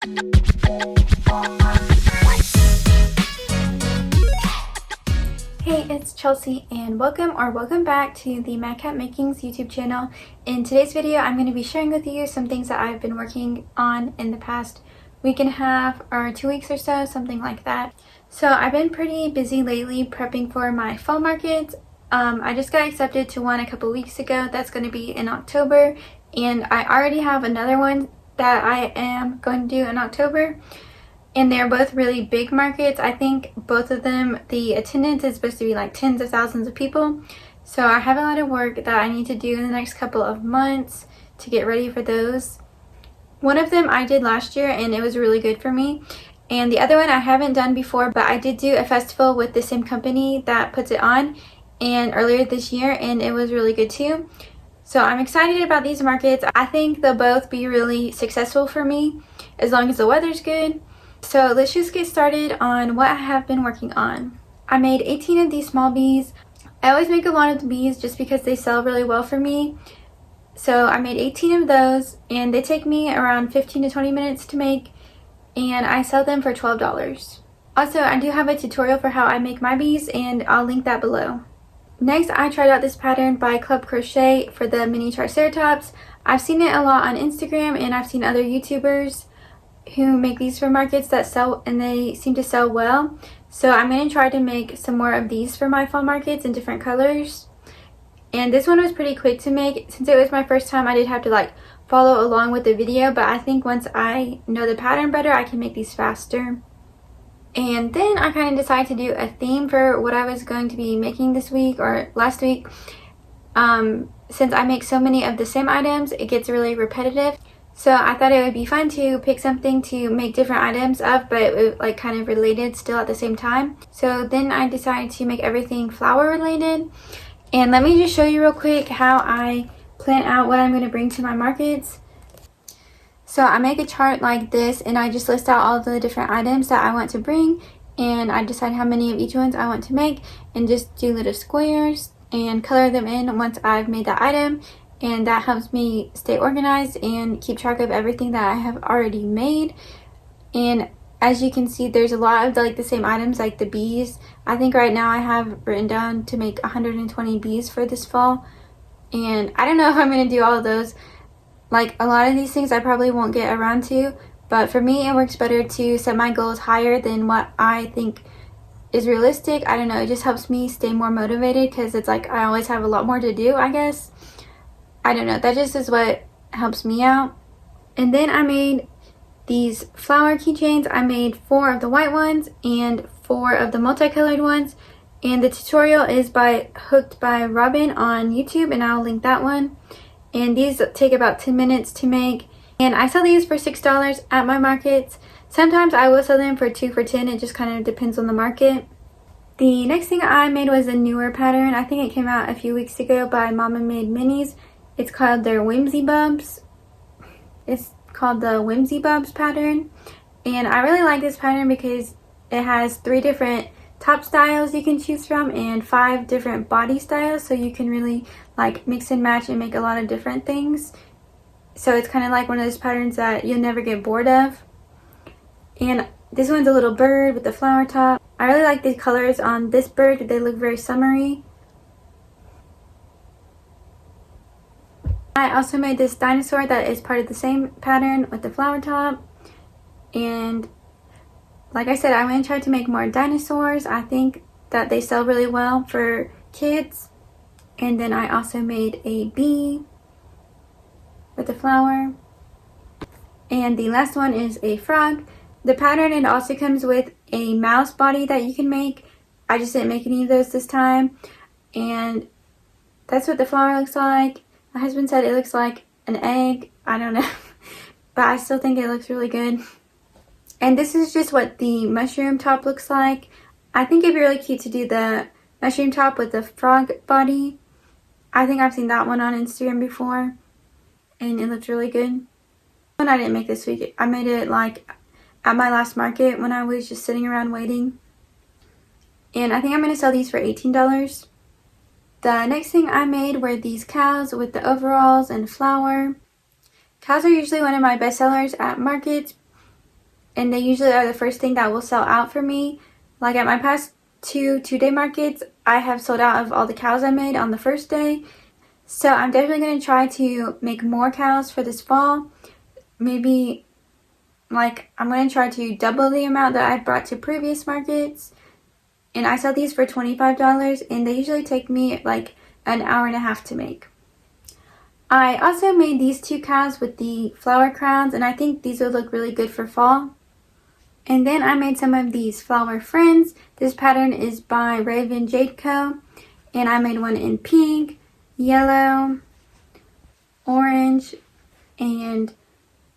Hey, it's Chelsea and welcome back to the Madcap Makings YouTube channel. In today's video, I'm going to be sharing with you some things that I've been working on in the past week and a half or 2 weeks or so, something like that. So I've been pretty busy lately prepping for my fall markets. I just got accepted to one a couple weeks ago. That's going to be in October, and I already have another one that I am going to do in October. And they're both really big markets. I think both of them, the attendance is supposed to be like tens of thousands of people. So I have a lot of work that I need to do in the next couple of months to get ready for those. One of them I did last year and it was really good for me. And the other one I haven't done before, but I did do a festival with the same company that puts it on and earlier this year, and it was really good too. So I'm excited about these markets. I think they'll both be really successful for me as long as the weather's good. So let's just get started on what I have been working on. I made 18 of these small bees. I always make a lot of the bees just because they sell really well for me. So I made 18 of those and they take me around 15 to 20 minutes to make, and I sell them for $12. Also, I do have a tutorial for how I make my bees and I'll link that below. Next, I tried out this pattern by Club Crochet for the mini Triceratops. I've seen it a lot on Instagram and I've seen other YouTubers who make these for markets that sell, and they seem to sell well. So I'm going to try to make some more of these for my fall markets in different colors. And this one was pretty quick to make. Since it was my first time, I did have to like follow along with the video, but I think once I know the pattern better, I can make these faster. And then I kind of decided to do a theme for what I was going to be making this week or last week. Since I make so many of the same items, it gets really repetitive. So I thought it would be fun to pick something to make different items of, but it was like kind of related still at the same time. So then I decided to make everything flower related. And let me just show you real quick how I plan out what I'm going to bring to my markets. So I make a chart like this and I just list out all the different items that I want to bring, and I decide how many of each ones I want to make and just do little squares and color them in once I've made that item. And that helps me stay organized and keep track of everything that I have already made. And as you can see, there's a lot of like the same items, like the bees. I think right now I have written down to make 120 bees for this fall. And I don't know if I'm going to do all of those. Like a lot of these things I probably won't get around to. But for me, it works better to set my goals higher than what I think is realistic. I don't know, it just helps me stay more motivated because it's like I always have a lot more to do, I guess. I don't know, that just is what helps me out. And then I made these flower keychains. I made 4 of the white ones and 4 of the multicolored ones. And the tutorial is by Hooked by Robin on YouTube, and I'll link that one. And these take about 10 minutes to make. And I sell these for $6 at my markets. Sometimes I will sell them for 2 for $10. It just kind of depends on the market. The next thing I made was a newer pattern. I think it came out a few weeks ago by Mama Made Minis. It's called their Whimsy Bubs. It's called the Whimsy Bubs pattern. And I really like this pattern because it has 3 different top styles you can choose from and 5 different body styles. So you can really like mix and match and make a lot of different things. So it's kind of like one of those patterns that you'll never get bored of. And this one's a little bird with the flower top. I really like the colors on this bird. They look very summery. I also made this dinosaur that is part of the same pattern with the flower top. And like I said, I'm going to try to make more dinosaurs. I think that they sell really well for kids. And then I also made a bee with a flower. And the last one is a frog. The pattern, it also comes with a mouse body that you can make. I just didn't make any of those this time. And that's what the flower looks like. My husband said it looks like an egg. I don't know. But I still think it looks really good. And this is just what the mushroom top looks like. I think it'd be really cute to do the mushroom top with the frog body. I think I've seen that one on Instagram before. And it looks really good. One I didn't make this week. I made it like at my last market when I was just sitting around waiting. And I think I'm going to sell these for $18. The next thing I made were these cows with the overalls and flower. Cows are usually one of my best sellers at markets and they usually are the first thing that will sell out for me. Like at my past two-day markets, I have sold out of all the cows I made on the first day. So I'm definitely going to try to make more cows for this fall. Maybe like I'm going to try to double the amount that I've brought to previous markets. And I sell these for $25, and they usually take me like an hour and a half to make. I also made these 2 cows with the flower crowns, and I think these would look really good for fall. And then I made some of these flower friends. This pattern is by Raven Jade Co. And I made one in pink, yellow, orange, and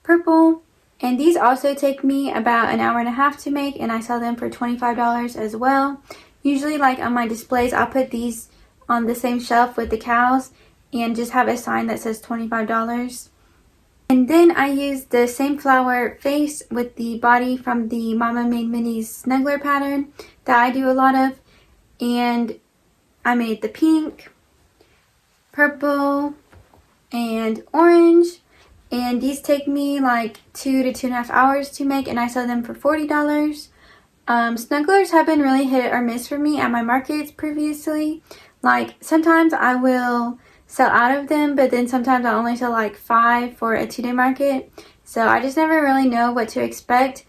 purple. And these also take me about an hour and a half to make, and I sell them for $25 as well. Usually like on my displays, I'll put these on the same shelf with the cows and just have a sign that says $25. And then I used the same flower face with the body from the Mama Made Minis Snuggler pattern that I do a lot of. And I made the pink, purple, and orange. And these take me like 2 to 2.5 hours to make, and I sell them for $40. Snugglers have been really hit or miss for me at my markets previously. Like sometimes I will sell out of them, but then sometimes I only sell like 5 for a 2-day market. So I just never really know what to expect.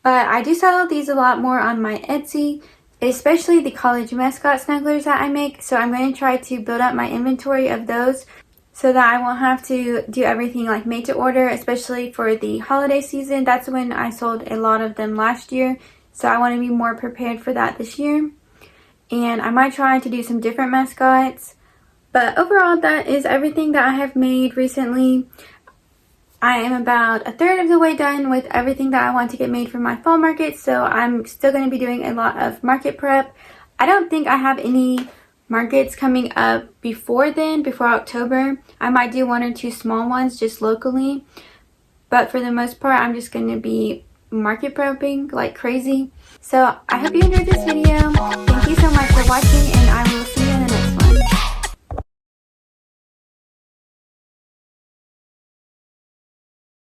But I do sell these a lot more on my Etsy, especially the college mascot snugglers that I make. So I'm going to try to build up my inventory of those so that I won't have to do everything like made to order, especially for the holiday season. That's when I sold a lot of them last year. So I want to be more prepared for that this year. And I might try to do some different mascots. But overall, that is everything that I have made recently. I am about a third of the way done with everything that I want to get made for my fall market. So I'm still going to be doing a lot of market prep. I don't think I have any markets coming up before then, before October. I might do 1 or 2 small ones just locally. But for the most part, I'm just going to be market prepping like crazy. So I hope you enjoyed this video. Thank you so much for watching.